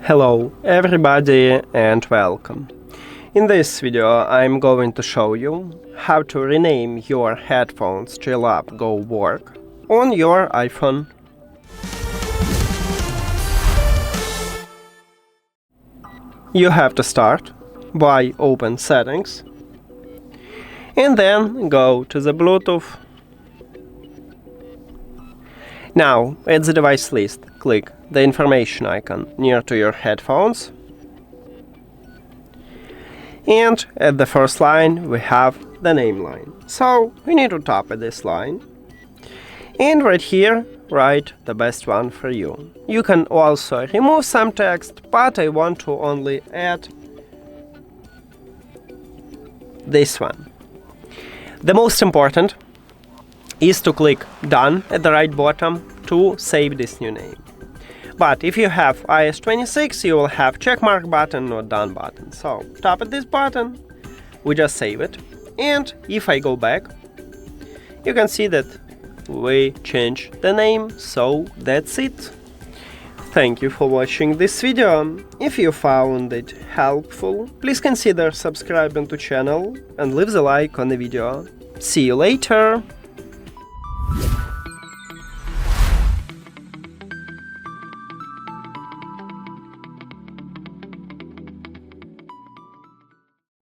Hello everybody and welcome. In this video I'm going to show you how to rename your headphones JLAB GOWORK on your iPhone. You have to start by open settings and then go to the Bluetooth. Now, at the device list, click the information icon near to your headphones. And at the first line, we have the name line. So, we need to tap at this line. And right here, write the best one for you. You can also remove some text, but I want to only add this one. The most important is to click Done at the right bottom to save this new name. But if you have iOS 26, you will have checkmark button or Done button. So tap at this button, we just save it. And if I go back, you can see that we changed the name, so that's it. Thank you for watching this video. If you found it helpful, please consider subscribing to channel and leave the like on the video. See you later!